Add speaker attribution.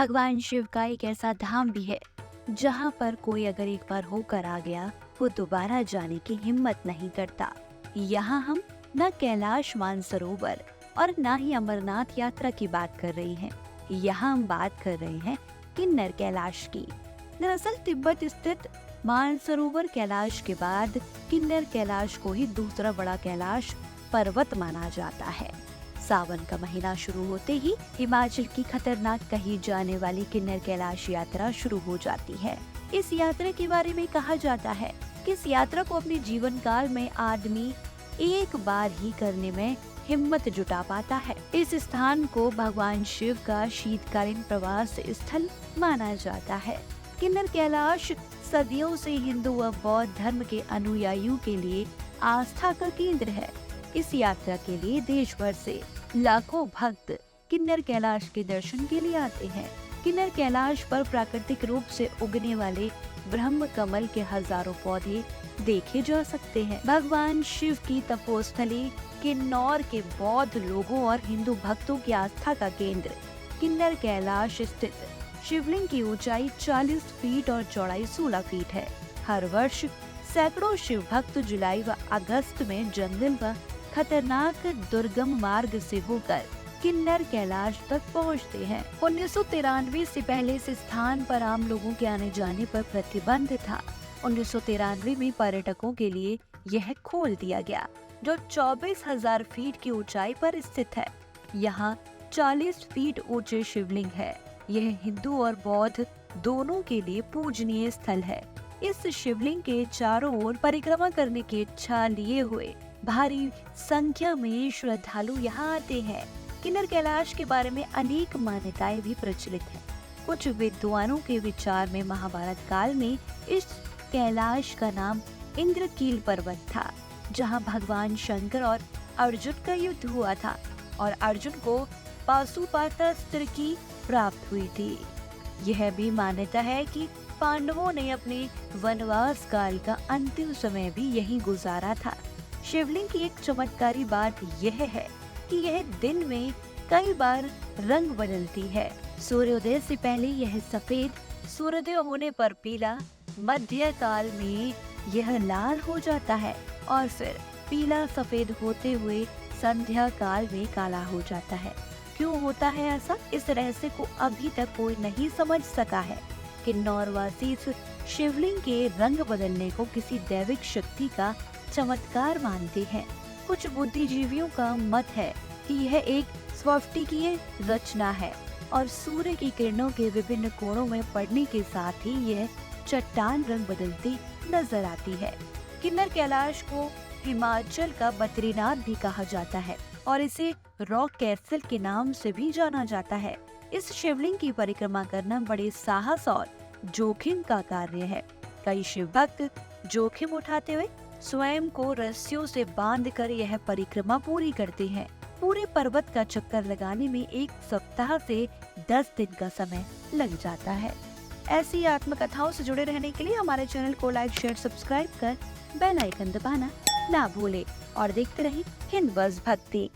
Speaker 1: भगवान शिव का एक ऐसा धाम भी है जहाँ पर कोई अगर एक बार होकर आ गया वो दोबारा जाने की हिम्मत नहीं करता। यहाँ हम न कैलाश मानसरोवर और न ही अमरनाथ यात्रा की बात कर रही हैं। यहाँ हम बात कर रहे हैं किन्नर कैलाश की। दरअसल तिब्बत स्थित मानसरोवर कैलाश के बाद किन्नर कैलाश को ही दूसरा बड़ा कैलाश पर्वत माना जाता है। सावन का महीना शुरू होते ही हिमाचल की खतरनाक कही जाने वाली किन्नर कैलाश यात्रा शुरू हो जाती है। इस यात्रा के बारे में कहा जाता है कि इस यात्रा को अपने जीवन काल में आदमी एक बार ही करने में हिम्मत जुटा पाता है। इस स्थान को भगवान शिव का शीतकालीन प्रवास स्थल माना जाता है। किन्नर कैलाश सदियों से हिंदू व बौद्ध धर्म के अनुयायियों के लिए आस्था का केंद्र है। इस यात्रा के लिए देश भर से लाखों भक्त किन्नर कैलाश के दर्शन के लिए आते हैं। किन्नर कैलाश पर प्राकृतिक रूप से उगने वाले ब्रह्म कमल के हजारों पौधे देखे जा सकते हैं। भगवान शिव की तपोस्थली किन्नौर के बौद्ध लोगों और हिंदू भक्तों की आस्था का केंद्र किन्नर कैलाश स्थित शिवलिंग की ऊंचाई 40 फीट और चौड़ाई 16 फीट है। हर वर्ष सैकड़ों शिव भक्त जुलाई व अगस्त में जंगल व खतरनाक दुर्गम मार्ग से होकर किन्नर कैलाश तक पहुंचते हैं। 1993 से पहले इस स्थान पर आम लोगों के आने जाने पर प्रतिबंध था। 1993 में पर्यटकों के लिए यह खोल दिया गया, जो 24,000 फीट की ऊंचाई पर स्थित है। यहाँ 40 फीट ऊंचे शिवलिंग है। यह हिंदू और बौद्ध दोनों के लिए पूजनीय स्थल है। इस शिवलिंग के चारों ओर परिक्रमा करने की इच्छा लिए हुए भारी संख्या में श्रद्धालु यहाँ आते हैं। किन्नर कैलाश के बारे में अनेक मान्यताएं भी प्रचलित हैं। कुछ विद्वानों के विचार में महाभारत काल में इस कैलाश का नाम इंद्रकील पर्वत था, जहाँ भगवान शंकर और अर्जुन का युद्ध हुआ था और अर्जुन को पाशुपतास्त्र की प्राप्त हुई थी। यह भी मान्यता है कि पांडवों ने अपने वनवास काल का अंतिम समय भी यहीं गुजारा था। शिवलिंग की एक चमत्कारी बात यह है कि यह दिन में कई बार रंग बदलती है। सूर्योदय से पहले यह सफेद, सूर्योदय होने पर पीला, मध्य काल में यह लाल हो जाता है और फिर पीला सफेद होते हुए संध्या काल में काला हो जाता है। क्यों होता है ऐसा? इस रहस्य को अभी तक कोई नहीं समझ सका है। किन्नौरवासी इस शिवलिंग के रंग बदलने को किसी दैविक शक्ति का चमत्कार मानते हैं। कुछ बुद्धिजीवियों का मत है कि यह एक स्फटिकीय रचना है और सूर्य की किरणों के विभिन्न कोणों में पड़ने के साथ ही यह चट्टान रंग बदलती नजर आती है। किन्नर कैलाश को हिमाचल का बद्रीनाथ भी कहा जाता है और इसे रॉक कैसल के नाम से भी जाना जाता है। इस शिवलिंग की परिक्रमा करना बड़े साहस और जोखिम का कार्य है। कई शिव भक्त जोखिम उठाते हुए स्वयं को रस्सियों से बांधकर यह परिक्रमा पूरी करते हैं। पूरे पर्वत का चक्कर लगाने में 1 सप्ताह से 10 दिन का समय लग जाता है। ऐसी आत्मकथाओं से जुड़े रहने के लिए हमारे चैनल को लाइक, शेयर, सब्सक्राइब कर बेल आइकन दबाना ना भूले और देखते रहिए हिंद बज़ भक्ति।